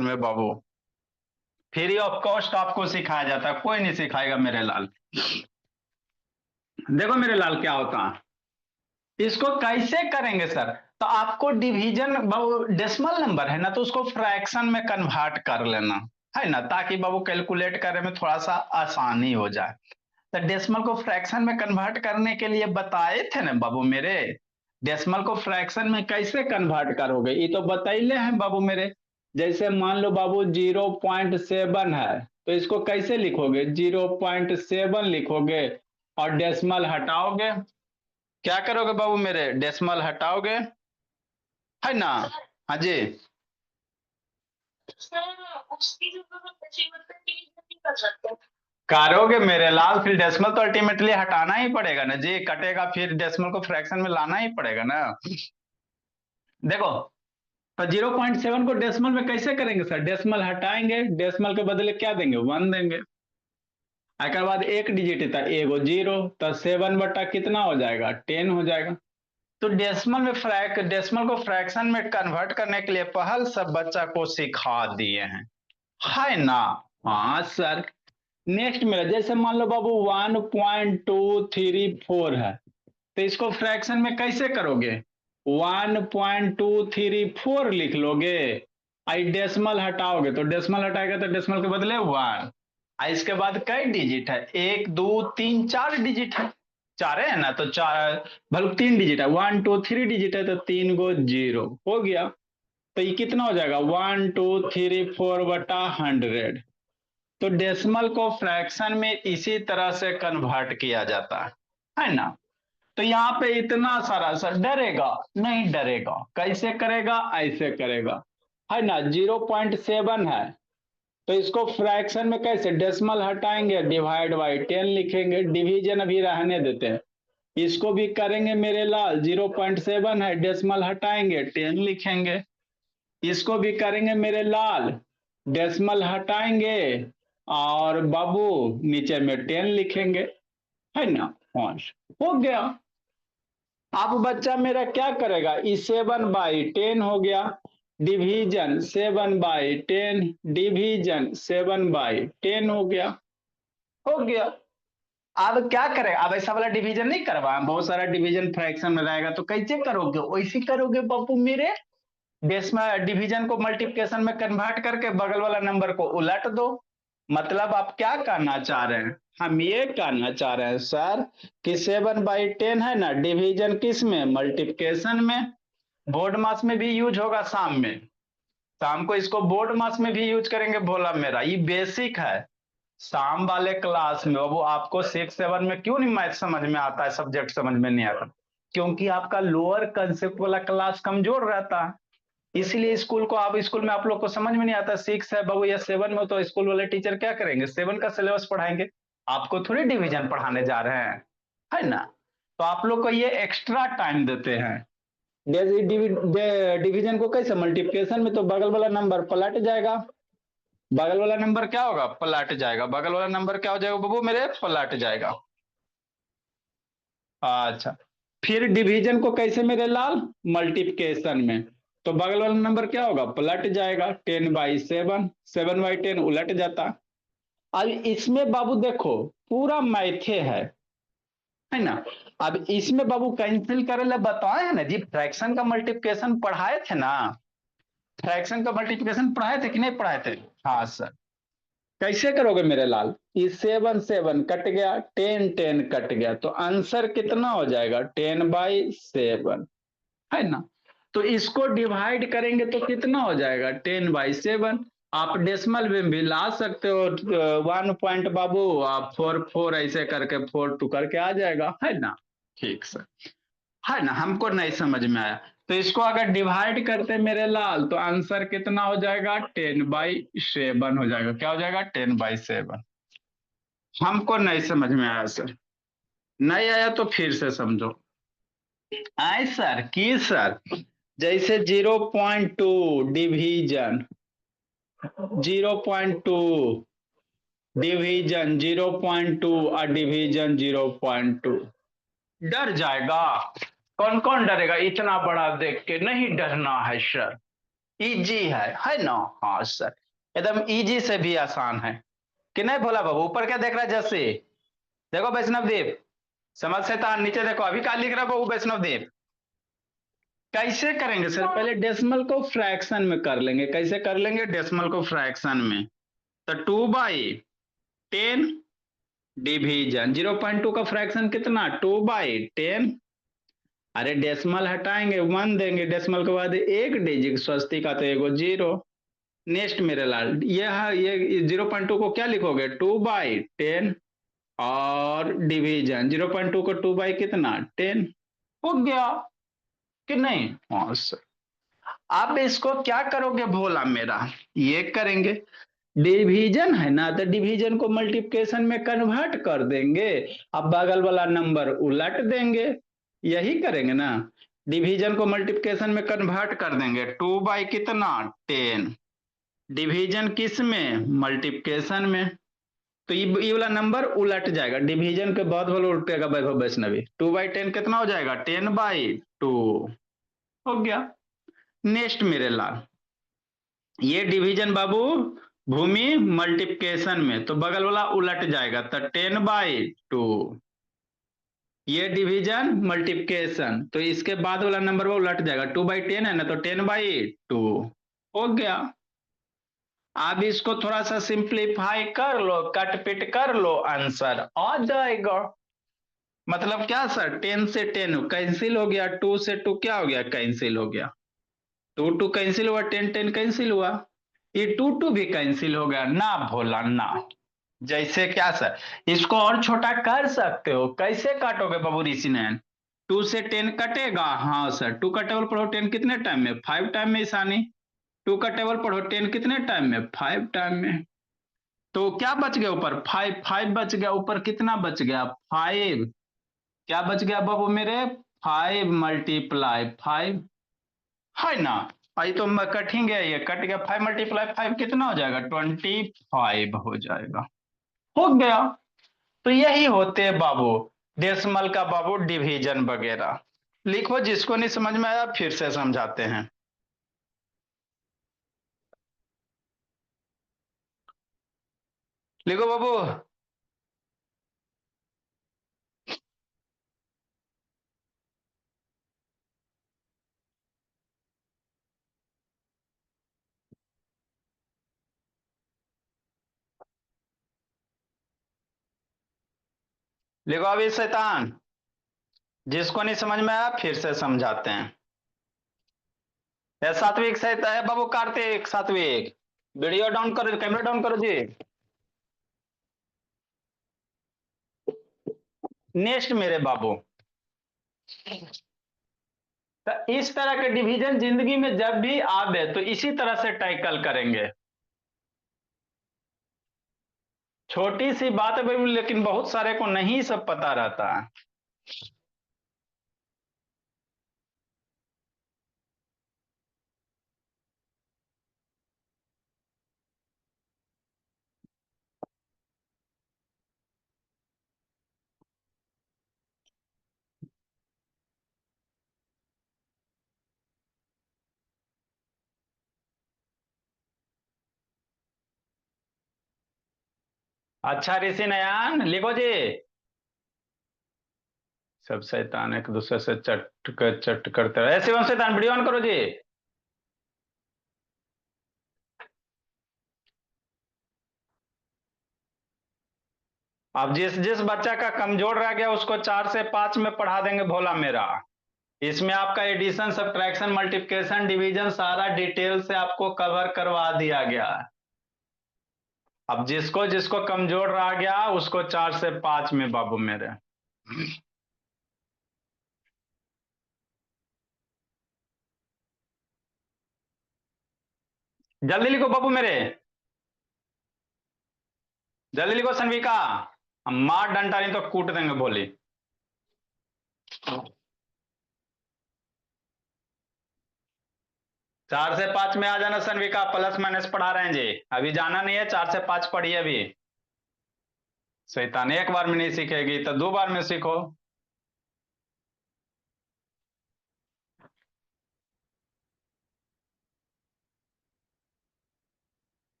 में बाबू free of cost आपको सिखाया जाता है, कोई नहीं सिखाएगा मेरे लाल। देखो मेरे लाल क्या होता है, इसको कैसे करेंगे सर? तो आपको डिवीजन बाबू डेसिमल नंबर है ना, तो उसको फ्रैक्शन में कन्वर्ट कर लेना है ना, ताकि बाबू कैलकुलेट करने में थोड़ा सा आसानी हो जाए। तो डेसिमल को फ्रैक्शन में कन्वर्ट करने के लिए बताए थे ना बाबू मेरे। डेसिमल को फ्रैक्शन में कैसे कन्वर्ट करोगे ये तो बताइले हैं बाबू मेरे। जैसे मान लो बाबू 0.7 है, तो इसको कैसे लिखोगे? 0.7 लिखोगे और डेसिमल हटाओगे। क्या करोगे बाबू मेरे? डेसिमल हटाओगे, है ना? हाँ जी। करोगे मेरे लाल, फिर डेसिमल तो अल्टीमेटली हटाना ही पड़ेगा ना जी, कटेगा फिर डेसिमल को फ्रैक्शन में लाना ही पड़ेगा ना। देखो, तो 0.7 को डेसिमल में कैसे करेंगे सर? डेसिमल हटाएंगे, डेसिमल के बदले क्या देंगे? 1 देंगे। एक बाद एक डिजिट था, एगो जीरो, तो 7 बटा कितना हो जाएगा? 10 हो जाएगा। तो डेसिमल को फ्रैक्शन में कन्वर्ट करने के लिए पहल सब बच्चा को सिखा दिए हैं, है ना? हाँ सर। नेक्स्ट मेरा, जैसे मान लो बाबू 1.234 है, तो इसको फ्रैक्शन में कैसे करोगे? 1.234 लिख लोगे। आई डेसिमल हटाओगे, तो डेसिमल हटाएगा तो डेसिमल के बदले 1। इसके बाद कई डिजिट है? 1 2 3 4 डिजिट है। चार है ना, तो चार भले 3 डिजिट है, 1 2 3 डिजिट है, तो 3 गो 0 हो गया। तो ये कितना हो जाएगा? 1 2 3 4 बटा 100। तो डेसिमल को फ्रैक्शन में इसी तरह से कन्वर्ट किया जाता है ना? तो यहाँ पे इतना सारा सर, डरेगा नहीं? डरेगा कैसे करेगा? ऐसे करेगा, है ना? 0.7 है, तो इसको फ्रैक्शन में कैसे? डेसिमल हटाएंगे, डिवाइड बाई 10 लिखेंगे, डिवीजन अभी रहने देते हैं। इसको भी करेंगे मेरे लाल, 0.7 है, डेसिमल हटाएंगे, 10 लिखेंगे। इसको भी करेंगे मेरे लाल, डेसिमल हटाएंगे और बाबू नीचे में 10 लिखेंगे, है ना? हाँ, हो गया। अब बच्चा मेरा क्या करेगा? ई 7/10 हो गया, डिवीजन 7/10, डिवीजन 7/10 हो गया। हो गया। अब क्या करेगा? अब ऐसा वाला डिवीजन नहीं करवा, बहुत सारा डिवीजन फ्रैक्शन में रहेगा, तो कैसे करोगे? वैसे करोगे बापू मेरे। डेसिमल डिवीजन को मल्टीप्लिकेशन में कन्वर्ट करके बगल वाला नंबर को उलट दो। मतलब आप क्या कहना चाह रहे हैं? हम ये कहना चाह रहे हैं सर कि 7/10 है ना, डिवीजन किस में? मल्टीप्लिकेशन में। बोर्ड मास में भी यूज होगा शाम में। शाम को इसको बोर्ड मास में भी यूज करेंगे, बोला मेरा। ये बेसिक है। शाम वाले क्लास में वो आपको 6 7 में क्यों नहीं मैथ समझ में आता है, सब्जेक्ट समझ में नहीं आता? क्योंकि आपका लोअर कंसेप्ट वाला क्लास कमजोर रहता है। इसलिए स्कूल को, आप स्कूल में आप लोग को समझ में नहीं आता 6 है बाबू या 7 में, तो स्कूल वाले टीचर क्या करेंगे? 7 का सिलेबस पढ़ाएंगे। आपको थोड़ी डिवीजन पढ़ाने जा रहे हैं, है ना? तो आप लोग को ये एक्स्ट्रा टाइम देते हैं। डिवीजन को कैसे? मल्टीप्लिकेशन में तो बगल वाला नंबर पलट जाएगा। बगल वाला नंबर क्या होगा? पलट जाएगा। बगल वाला नंबर क्या हो जाएगा बाबू मेरे? पलट जाएगा। अच्छा, फिर डिवीजन को कैसे मेरे लाल? मल्टीप्लिकेशन में, तो बगल वाला नंबर क्या होगा? पलट जाएगा। 10/7, 7/10 उलट जाता। अब इसमें बाबू देखो, पूरा मैथे है ना? अब इसमें बाबू कैंसिल करे ला बताए है ना जी, फ्रैक्शन का मल्टीप्लिकेशन पढ़ाए थे ना? फ्रैक्शन का मल्टीप्लिकेशन पढ़ाए थे कि नहीं पढ़ाए थे? हाँ सर। कैसे करोगे मेरे लाल? ये 7 7 कट गया, 10 10 कट गया, तो आंसर कितना हो जाएगा? 10/7, है ना? तो इसको डिवाइड करेंगे तो कितना हो जाएगा? 10/7। आप डेसिमल में भी ला सकते हो, 1 पॉइंट बाबू आप 4 4 ऐसे करके 4 2 करके आ जाएगा, है ना? ठीक सर, है ना? हमको नहीं समझ में आया, तो इसको अगर डिवाइड करते मेरे लाल, तो आंसर कितना हो जाएगा? 10/7 हो जाएगा। क्या हो जाएगा? 10/7। हमको नहीं समझ में आया सर। नहीं आया तो फिर से समझो। आए सर की सर, जैसे 0.2 डिवीजन, 0.2 डिवीजन, 0.2 और डिवीजन 0.2। डर जाएगा? कौन कौन डरेगा? इतना बड़ा देख के नहीं डरना है सर। इजी है ना? हाँ सर, एकदम इजी से भी आसान है कि नहीं भोला बाबू? ऊपर क्या देख रहा है जैसे? देखो वैष्णव देव, समझ से तार नीचे देखो, अभी क्या लिख रहा है बाबू वैष्णव देव? कैसे करेंगे सर? पहले डेसिमल को फ्रैक्शन में कर लेंगे। कैसे कर लेंगे डेसिमल को फ्रैक्शन में? तो 2/10 डिवीजन 0.2 का फ्रैक्शन कितना? 2/10। अरे डेसिमल हटाएंगे 1 देंगे, डेसिमल के बाद एक डिजिट स्वस्ति का तो एगो जीरो। नेक्स्ट मेरे लाल, ये 0.2 को क्या लिखोगे? 2/10 और डिवीजन 0.2 को 2 बाई कितना? 10। हो गया कि नहीं? हाँ सर। आप इसको क्या करोगे भोला मेरा? ये करेंगे, डिवीजन है ना, तो डिवीजन को मल्टीप्लिकेशन में कन्वर्ट कर देंगे। अब बगल वाला नंबर उलट देंगे, यही करेंगे ना। डिवीजन को मल्टीप्लिकेशन में कन्वर्ट कर देंगे, 2 बाई कितना? 10। डिवीजन किस में? मल्टीप्लिकेशन में। तो ये वाला नंबर उलट जाएगा, डिवीजन के बाद वाला उल्टेगा वैभव वैष्णवी। 2/10 कितना हो जाएगा? 10/2। हो गया। नेक्स्ट मेरे लाल, ये डिवीजन बाबू भूमि मल्टीप्लिकेशन में, तो बगल वाला उलट जाएगा, तो 10/2। ये डिवीजन मल्टीप्लिकेशन, तो इसके बाद वाला नंबर वो उलट जाएगा, 2/10 है ना, तो 10/2 हो गया। अब इसको थोड़ा सा सिंप्लीफाई कर लो, कट पिट कर लो, आंसर आ जाएगा। मतलब क्या सर? 10 से 10 कैंसिल हो गया, 2 से 2 क्या हो गया? कैंसिल हो गया। 2 2 कैंसिल हुआ, 10 10 कैंसिल हुआ, ये 2 2 भी कैंसिल हो गया ना भोला ना। जैसे क्या सर? इसको और छोटा कर सकते हो। कैसे काटोगे बाबू ऋषि नयन? 2 से 10 कटेगा, हाँ सर। 2 का टेबल पढ़ो 10 कितने टाइम में? 5 टाइम में ईशानी। 2 का टेबल पढ़ो 10 कितने टाइम में? 5 टाइम में। तो क्या बच गया ऊपर? 5 5 बच गया ऊपर। कितना बच गया? 5। क्या बच गया बाबू मेरे? 5 मल्टीप्लाई 5 है ना। आई तो मैं कटेंगे, ये कट गया। 5 मल्टीप्लाई 5 कितना हो जाएगा? 25 हो जाएगा। हो गया। तो यही होते हैं बाबू डेसिमल का बाबू डिवीजन वगैरह। लिखो, जिसको नहीं समझ में आया फिर से समझाते हैं। लिखो बाबू। लिखो अभी शैतान, जिसको नहीं समझ में आया फिर से समझाते हैं। ये सात्विक सहित है बाबू, कार्तिक सात्विक। वीडियो डाउन करो, कैमरा डाउन करो जी। नेक्स्ट मेरे बाबू, तो इस तरह के डिवीजन जिंदगी में जब भी आवे तो इसी तरह से टैकल करेंगे। छोटी सी बात है भाई, लेकिन बहुत सारे को नहीं सब पता रहता है। अच्छा ऋषि नयान लिखो जी। सब शैतान एक दूसरे से चट करते रहे। शिवम शैतान वीडियो ऑन करो जी। अब जिस जिस बच्चा का कमजोर रह गया उसको 4 से 5 में पढ़ा देंगे भोला मेरा। इसमें आपका एडिशन सब्ट्रैक्शन मल्टीप्लिकेशन डिवीजन सारा डिटेल से आपको कवर करवा दिया गया है। अब जिसको जिसको कमजोर रह गया उसको 4 से 5 में बाबू मेरे। जल्दी लिखो बाबू मेरे, जल्दी लिखो सनविका। हम मार डंडा नहीं तो कूट देंगे बोली। 4 से 5 में आ जाना सनविका, प्लस माइनस पढ़ा रहे हैं जी। अभी जाना नहीं है, 4 से 5 पढ़िए अभी। शैतान एक बार में नहीं सीखेगी तो 2 बार में सीखो।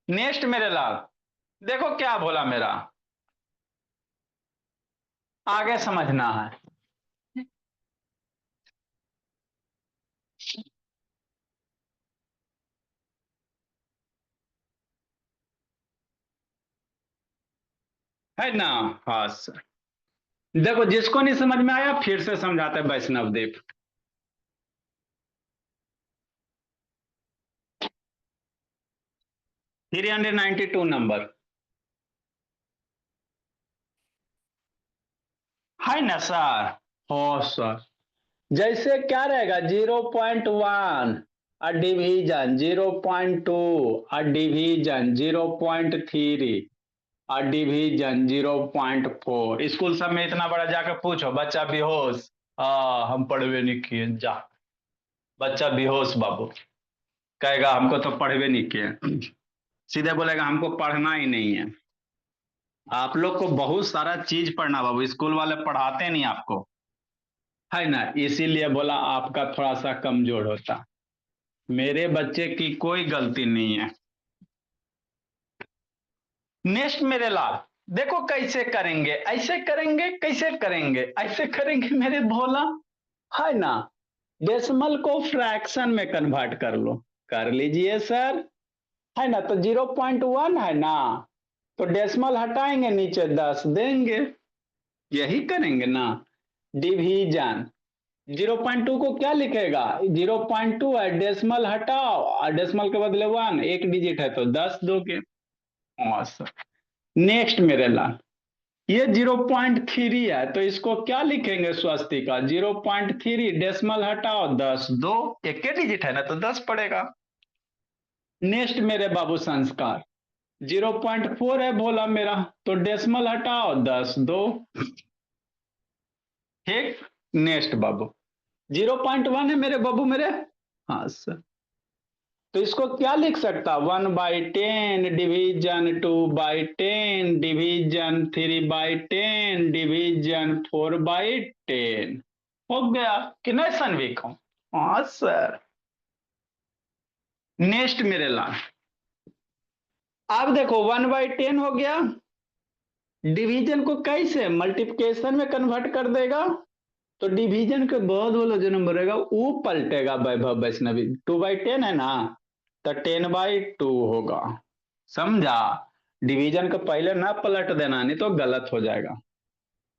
नेक्स्ट मेरे लाल, देखो क्या बोला मेरा, आगे समझना है ना। हाँ सर, देखो जिसको नहीं समझ में आया फिर से समझाते हैं वैष्णव देव। 392 नंबर है ना सर। हो सर, जैसे क्या रहेगा 0.1 और डिवीजन 0.2 और डिवीजन 0.3 और डिवीजन 0.4। स्कूल सब में इतना बड़ा जाकर पूछो बच्चा बेहोश, हम पढ़वे नहीं किए जा, बच्चा बेहोश बाबू कहेगा हमको तो पढ़वे नहीं किए, सीधे बोलेगा हमको पढ़ना ही नहीं है। आप लोग को बहुत सारा चीज पढ़ना बाबू, स्कूल वाले पढ़ाते नहीं आपको, है ना, इसीलिए बोला आपका थोड़ा सा कमजोर होता। मेरे बच्चे की कोई गलती नहीं है। नेक्स्ट मेरे लाल, देखो कैसे करेंगे, ऐसे करेंगे, कैसे करेंगे, ऐसे करेंगे मेरे भोला, है ना। डेसिमल को फ्रैक्शन में कन्वर्ट कर लो, कर लीजिए सर, है ना। तो 0.1 है ना, तो डेसिमल हटाएंगे नीचे 10 देंगे, यही करेंगे ना। डिवीजन 0.2 को क्या लिखेगा, 0.2 है, डेसिमल हटाओ और डेसिमल के बदले 1, एक डिजिट है तो 10 दोगे। awesome। नेक्स्ट मेरे लाल, ये 0.3 है तो इसको क्या लिखेंगे स्वस्तिका, 0.3 डेसिमल हटाओ 10 दो, एक डिजिट है ना तो 10 पड़ेगा। नेक्स्ट मेरे बाबू संस्कार, 0.4 है बोला मेरा, तो डेसिमल हटाओ 10 दो, ठीक। नेक्स्ट बाबू 0.1 है मेरे बाबू मेरे, हाँ सर, तो इसको क्या लिख सकता, 1/10 डिवीजन 2/10 डिवीजन 3/10 डिवीजन 4/10, हो गया कि नहीं सनविक हो। हाँ सर। नेक्स्ट मेरे लाल, अब देखो 1/10 हो गया, डिवीजन को कैसे मल्टीप्लिकेशन में कन्वर्ट कर देगा, तो डिवीजन के बाद वाला जो नंबर रहेगा वो पलटेगा वैभव वैष्णवी, 2/10 है ना, तो 10/2 होगा, समझा। डिवीजन को पहले ना पलट देना नहीं तो गलत हो जाएगा।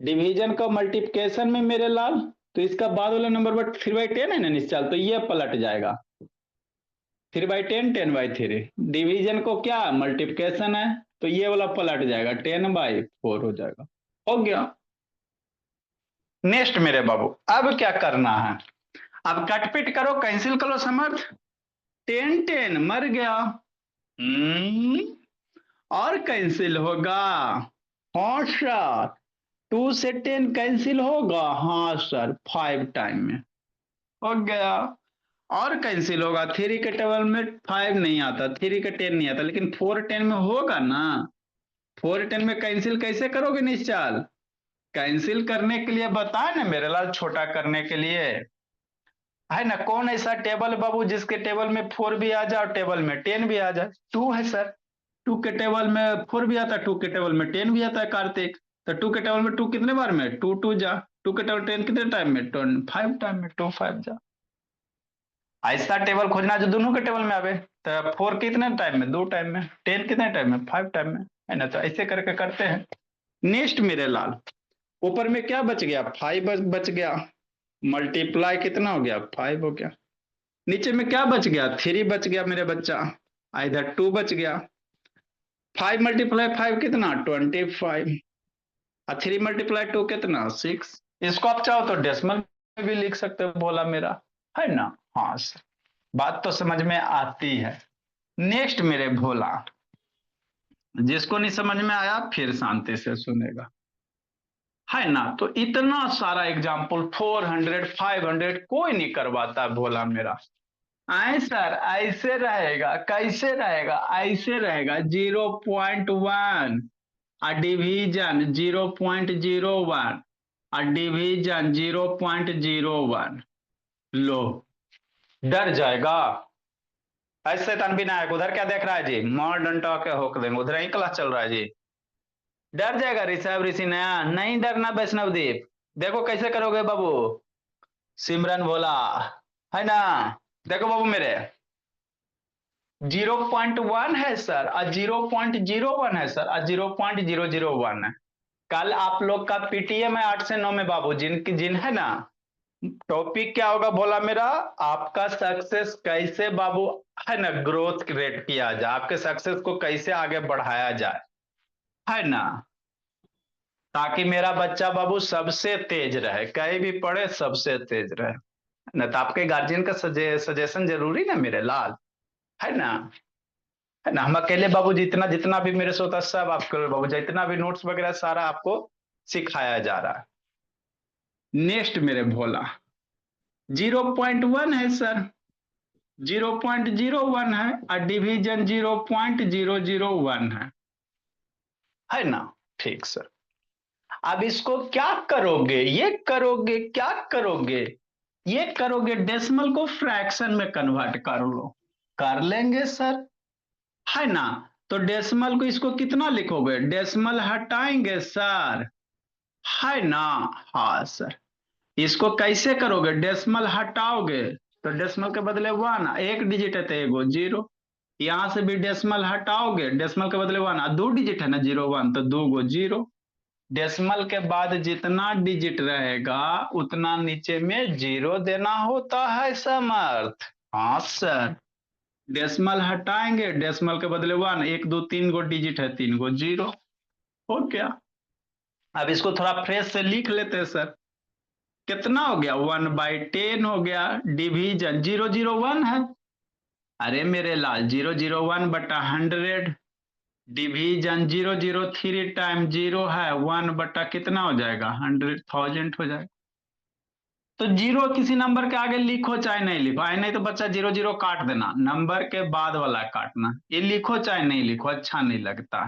डिवीजन का मल्टीप्लिकेशन में मेरे लाल, तो इसका बाद वाला नंबर बट 3/10 है ना निश्चल, तो ये पलट जाएगा, 3/10 10/3। डिवीजन को क्या मल्टीप्लिकेशन है, तो ये वाला पलट जाएगा 10/4 हो जाएगा, हो गया। नेक्स्ट मेरे बाबू, अब क्या करना है, अब कटपिट करो कैंसिल करो समर्थ, 10 10 मर गया, और कैंसिल होगा, हाँ सर, 2 से 10 कैंसिल होगा, हाँ सर, 5 टाइम में हो गया। और कैंसिल होगा, 3 के टेबल में 5 नहीं आता, 3 के 10 नहीं आता, लेकिन 4 10 में होगा ना। 4 10 में कैंसिल कैसे करोगे निश्चल, कैंसिल करने के लिए बताए ना मेरे लाल, छोटा करने के लिए, है ना। कौन ऐसा टेबल है बाबू जिसके टेबल में 4 भी आ जाए और टेबल में 10 भी आ जाए, 2 है सर। 2 के टेबल में 4 भी आता है, 2 के टेबल में 10 भी आता है कार्तिक, तो 2 के टेबल में 2 कितने बार में, 2 2 जा, 2 के टेबल 10 कितने टाइम में, 5 टाइम में, 2 5 जा। ऐसा टेबल खोजना जो दोनों के टेबल में आवे, तो 4 कितने टाइम में, 2 टाइम में, 10 कितने टाइम में, 5 टाइम में, है ना। तो ऐसे करके करते हैं। नेक्स्ट मेरे लाल, ऊपर में क्या बच गया, 5 बच गया, मल्टीप्लाई कितना हो गया, 5 हो गया। नीचे में क्या बच गया, 3 बच गया मेरे बच्चा, इधर 2 बच गया, 5 × 5 कितना, 25, और 3 × 2 कितना, 6। इसको आप चाहो तो डेसिमल में भी लिख सकते हो बोला मेरा, है ना। हाँ सर, बात तो समझ में आती है। नेक्स्ट मेरे भोला, जिसको नहीं समझ में आया फिर शांति से सुनेगा, है ना। तो इतना सारा एग्जाम्पल 400 500 कोई नहीं करवाता भोला मेरा। आए सर, ऐसे रहेगा, कैसे रहेगा, ऐसे रहेगा, 0.1 और डिवीजन 0.01 और डिवीजन 0.01, लो डर जाएगा, ऐसे शैतान विनायक उधर क्या देख रहा है जी, मॉडर्न टॉक होक देंगे, उधर ही क्लास चल रहा है जी। डर जाएगा ऋषभ ऋषि नया, नहीं डरना वैष्णवदीप। देखो कैसे करोगे बाबू, सिमरन बोला है ना। देखो बाबू मेरे 0.1 है सर और 0.01 है सर और 0.001 है। कल आप लोग का पीटीएम है 8 से 9 में बाबू, जिन है ना, टॉपिक क्या होगा बोला मेरा, आपका सक्सेस कैसे बाबू है ना ग्रोथ रेट किया जाए, आपके सक्सेस को कैसे आगे बढ़ाया जाए, है ना, ताकि मेरा बच्चा बाबू सबसे तेज रहे, कहीं भी पढ़े सबसे तेज रहे ना। तो आपके गार्जियन का सजेशन जरूरी ना मेरे लाल, है ना। हम अकेले बाबू जितना जितना भी मेरे से होता है सब आपको बाबू, जितना भी नोट्स वगैरह सारा आपको सिखाया जा रहा है। नेक्स्ट मेरे भोला 0.1 है सर, 0.01 है और डिवीजन 0.001 है ना। ठीक सर, अब इसको क्या करोगे, ये करोगे क्या करोगे, ये करोगे डेसिमल को फ्रैक्शन में कन्वर्ट कर लो, कर लेंगे सर, है ना। तो डेसिमल को इसको कितना लिखोगे, डेसिमल हटाएंगे सर, है ना। हाँ सर, इसको कैसे करोगे, डेसिमल हटाओगे तो डेसिमल के बदले 1, एक डिजिट है तो एगो 0, यहां से भी डेसिमल हटाओगे, डेसिमल के बदले 1, 2 डिजिट है ना 0 1 तो 2 0, डेसिमल के बाद जितना डिजिट रहेगा उतना नीचे में 0 देना होता है समर्थ। हाँ सर, डेसिमल हटाएंगे, डेसिमल के बदले 1, 1 2 3 गो डिजिट है, 3 गो 0 हो गया। अब इसको थोड़ा फ्रेश से लिख लेते हैं सर, कितना हो गया 1/10 हो गया, डिवीजन 001 है, अरे मेरे लाल 001/100, डिवीजन 003 टाइम 0 है, 1 बटा कितना हो जाएगा 100,000 हो जाएगा। तो 0 किसी नंबर के आगे लिखो चाहे नहीं लिखो, आए नहीं तो बच्चा 0 0 काट देना, नंबर के बाद वाला काटना, ये लिखो चाहे नहीं लिखो अच्छा नहीं लगता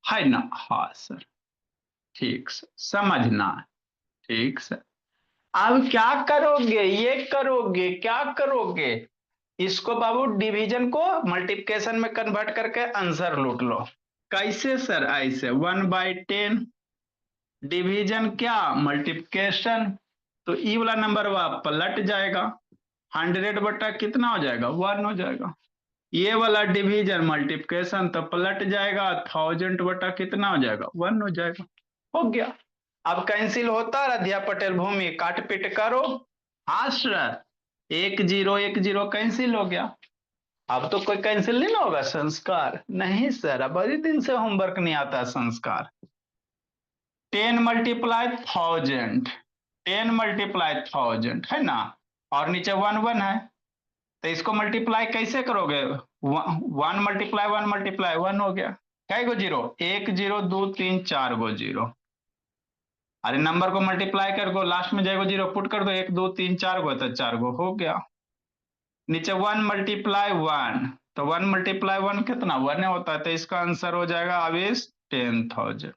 है ना। हाँ सर, ठीक सर, समझना, ठीक सर। अब क्या करोगे, ये करोगे क्या करोगे, इसको बाबू डिवीजन को मल्टीप्लिकेशन में कन्वर्ट करके आंसर लूट लो। कैसे सर, ऐसे 1/10 डिवीजन क्या मल्टीप्लिकेशन, तो ई वाला नंबर वह पलट जाएगा, 100 बटा कितना हो जाएगा 1 हो जाएगा, ये वाला डिवीजन मल्टीप्लिकेशन तो पलट जाएगा, 1000 बटा कितना हो जाएगा 1 हो जाएगा, हो गया। अब कैंसिल होता राधिया पटेल भूमि, काट पीट करो। हाँ सर, 1 0 1 0 कैंसिल हो गया। अब तो कोई कैंसिल नहीं ना होगा संस्कार, नहीं सर, अब बड़ी दिन से होमवर्क नहीं आता संस्कार। 10 मल्टीप्लाई 1000, 10 मल्टीप्लाई 1000 है ना, और नीचे 1 1 है, तो इसको मल्टीप्लाई कैसे करोगे, 1 × 1 × 1 हो गया, कै गो 0, 1 0 2 3 4 गो 0, अरे नंबर को मल्टीप्लाई कर गो लास्ट में जाएगा 0 पुट कर दो, 1 2 3 4 गो तो 4 गो हो गया, नीचे 1 × 1 तो 1 × 1 कितना 1 होता है, तो इसका आंसर हो जाएगा अवेश 10,000,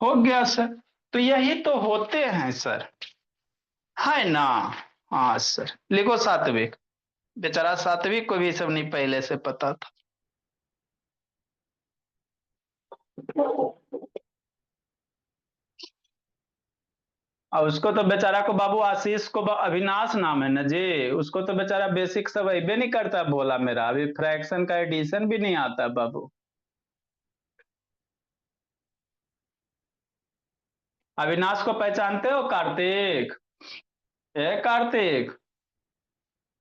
हो गया सर। तो यही तो होते हैं सर, है ना। हाँ सर, लिखो सात्विक, बेचारा सात्विक को भी सब नहीं पहले से पता था। और उसको तो बेचारा को बाबू आशीष को अविनाश नाम है ना जी, उसको तो बेचारा बेसिक सब अबे नहीं करता, बोला मेरा अभी फ्रैक्शन का एडिशन भी नहीं आता बाबू। अविनाश को पहचानते हो कार्तिक, ए कार्तिक,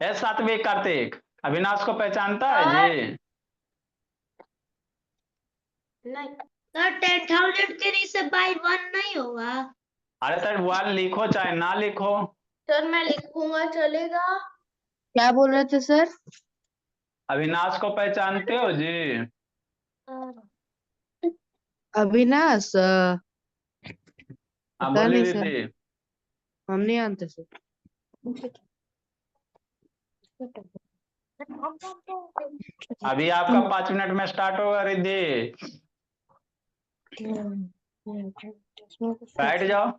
ए सात्विक कार्तिक, अविनाश को पहचानता है जी। नहीं सर, 10,000 के नीचे बाई 1 नहीं होगा। अरे सर 1 लिखो चाहे ना लिखो। सर मैं लिखूंगा चलेगा। क्या बोल रहे थे सर? अविनाश को पहचानते हो जी। अविनाश हाँ पता बोली नहीं सर, दीदी। हम नहीं जानते सर। अभी आपका 5 मिनट में स्टार्ट होगा रिद्धि, बैठ जाओ।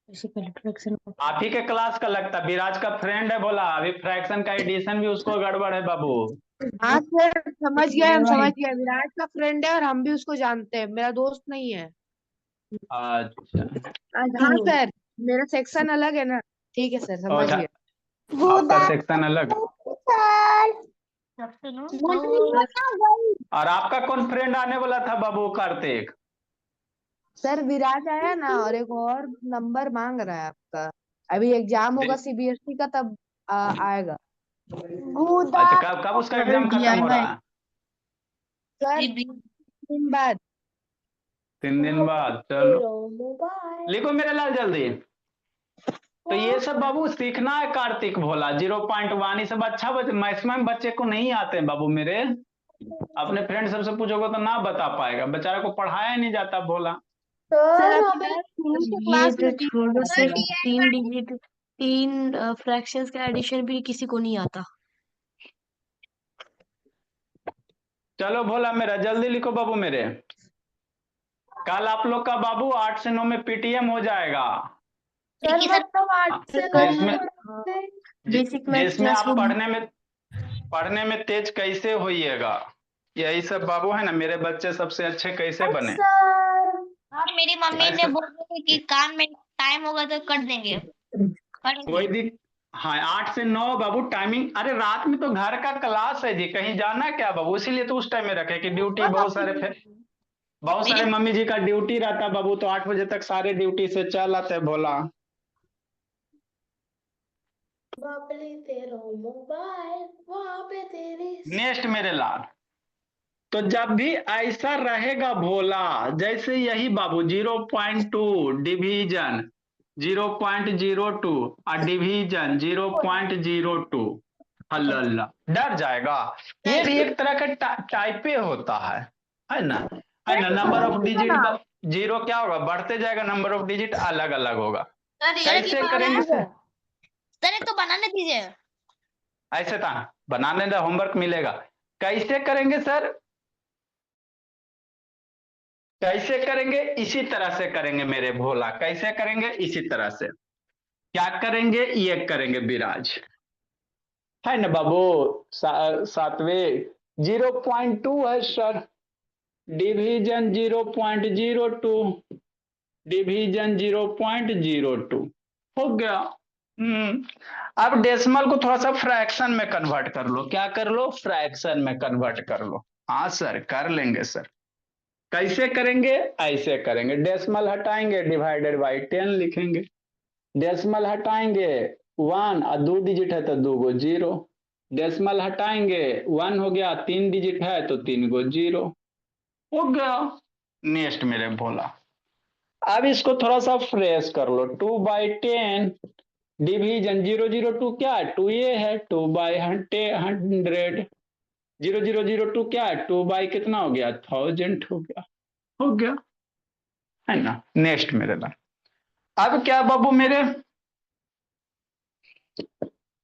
आप ही के क्लास का लगता, विराज का फ्रेंड है बोला, अभी फ्रैक्शन का एडिशन भी उसको गड़बड़ है बाबू। हाँ सर, समझ गया, हम समझ गया। विराट का फ्रेंड है और हम भी उसको जानते हैं, मेरा दोस्त नहीं है। अच्छा हाँ सर, मेरा सेक्शन अलग है ना। ठीक है सर, समझ अच्छा, गया। आपका सेक्शन अलग, और आपका कौन फ्रेंड आने वाला था बाबू? कार्तिक। सर विराज आया ना, और एक और नंबर मांग रहा है आपका। अभी एग्जाम होगा सीबीएसई का, तब आएगा। अच्छा, कब कब उसका एग्जाम खत्म हो रहा है? सर 3 दिन बाद। 3 दिन बाद, चलो लिखो मेरे लाल जल्दी। तो ये सब बाबू सीखना है कार्तिक भोला, 0.1 ये सब अच्छा मैक्सिमम बच्चे को नहीं आते हैं बाबू मेरे। अपने फ्रेंड सबसे पूछोगे तो ना बता पाएगा, बेचारा को पढ़ाया नहीं जाता भोला। सर अभी ये तो छोड़ो, सिर्फ 3 फ्रैक्शंस का एडिशन भी किसी को नहीं आता। चलो भोला मेरा जल्दी लिखो बाबू मेरे। कल आप लोग का बाबू 8 से 9 में पीटीएम हो जाएगा। सर मतलब 8 से 9 जिसमें बेसिक मैथ जिसमें क्लास आप होगी। पढ़ने में तेज कैसे होइएगा, यही सब बाबू है ना, मेरे बच्चे सबसे अच्छे कैसे बने। और मेरी मम्मी ने ऐसे बोला है कि काम में टाइम होगा तो कर देंगे, कोई करेंगे। दिक हाँ, 8 से 9 बाबू टाइमिंग। अरे रात में तो घर का क्लास है जी, कहीं जाना क्या बाबू, इसीलिए तो उस टाइम में रखे कि ड्यूटी बहुत सारे मेरी मम्मी जी का ड्यूटी रहता बाबू, तो 8 बजे तक सारे ड्यूटी से चल आते भोला। नेक्स्ट मेरे लाल, तो जब भी ऐसा रहेगा भोला, जैसे यही बाबू 0.2 डिवीजन 0.02 और डिवीजन 0.02, अल्लाह डर जाएगा। ये भी एक तरह का टाइपे होता है ना, है ना। नंबर ऑफ डिजिट का जीरो क्या होगा, बढ़ते जाएगा, नंबर ऑफ डिजिट अलग अलग होगा। कैसे करेंगे सर? सर एक तो बनाने दीजिए। ऐसे था, बनाने का होमवर्क मिलेगा। कैसे करेंगे सर? कैसे करेंगे? इसी तरह से करेंगे मेरे भोला। कैसे करेंगे? इसी तरह से। क्या करेंगे? ये करेंगे विराज, है ना बाबू। सातवें 0.2 है सर, डिवीजन 0.02, डिवीजन 0.02 हो गया। अब डेसिमल को थोड़ा सा फ्रैक्शन में कन्वर्ट कर लो। क्या कर लो? फ्रैक्शन में कन्वर्ट कर लो। हाँ सर, कर लेंगे सर। कैसे करेंगे? ऐसे करेंगे, डेसिमल हटाएंगे, डिवाइडेड बाई 10 लिखेंगे। डेसिमल हटाएंगे 1, और 2 डिजिट है तो 2 गो 0। डेसिमल हटाएंगे 1 हो गया, 3 डिजिट है तो 3 गो 0 हो गया। नेक्स्ट मेरे भोला, अब इसको थोड़ा सा फ्रेश कर लो। 2/10 डिवीजन 002 क्या है? 2 ये है, 2/100। 0002 क्या है? 2 बाई कितना हो गया? 1000 हो गया। हो गया, है ना। नेक्स्ट मेरे ला, अब क्या बाबू मेरे,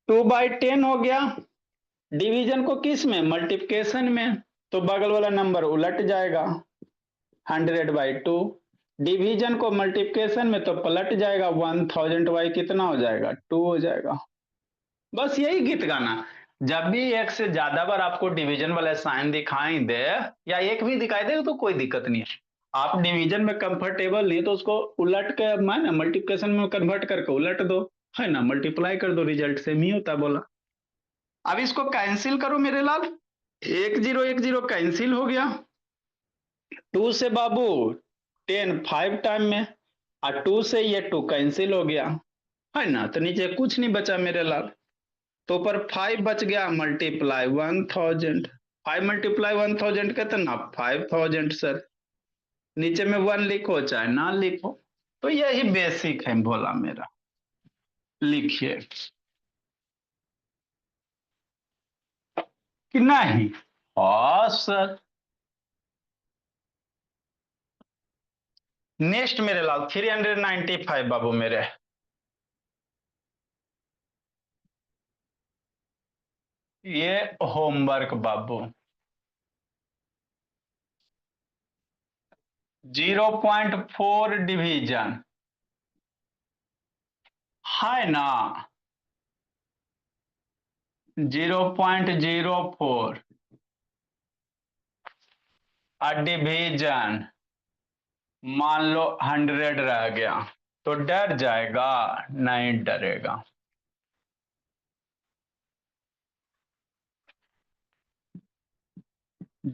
2/10 हो गया। डिवीजन को किस में? मल्टीप्लिकेशन में, तो बगल वाला नंबर उलट जाएगा, 100/2। डिवीजन को मल्टीप्लिकेशन में तो पलट जाएगा, 1000 कितना हो जाएगा? 2 हो जाएगा। बस यही गीत गाना। जब भी एक से ज्यादा बार आपको डिवीजन वाला साइन दिखाई दे, या एक भी दिखाई दे, तो कोई दिक्कत नहीं है। आप डिवीजन में कंफर्टेबल नहीं तो उसको उलट के माने मल्टीप्लिकेशन में कन्वर्ट करके उलट दो, है ना, मल्टीप्लाई कर दो, रिजल्ट सेम ही होता बोला। अब इसको कैंसिल करो मेरे लाल, 1 0 कैंसिल हो गया। 2 से बाबू 10 5 टाइम में, और 2 से ये 2 कैंसिल हो गया, है ना, तो नीचे कुछ नहीं बचा मेरे लाल। तो ऊपर 5 बच गया, मल्टीप्लाई 1000। 5 मल्टीप्लाई 1000 कितना? 5000 सर। नीचे में 1 लिखो चाहे ना लिखो, तो यही बेसिक है भोला मेरा। लिखिए कि नहीं? हाँ सर। नेक्स्ट मेरे लाल 395 बाबू मेरे, ये होमवर्क बाबू। 0.4 डिवीजन है ना 0.04 डिवीजन मान लो 100 रह गया तो डर जाएगा? नहीं डरेगा।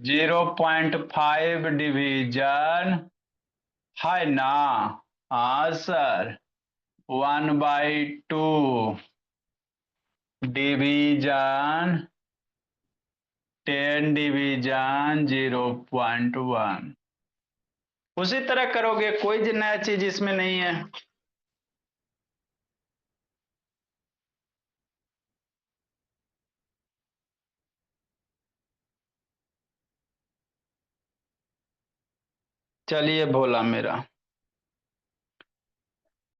0.5 डिवीजन है ना? हाँ सर। 1/2 division 10 division 0.1। उसी तरह करोगे, कोई नया चीज इसमें नहीं है। चलिए भोला मेरा।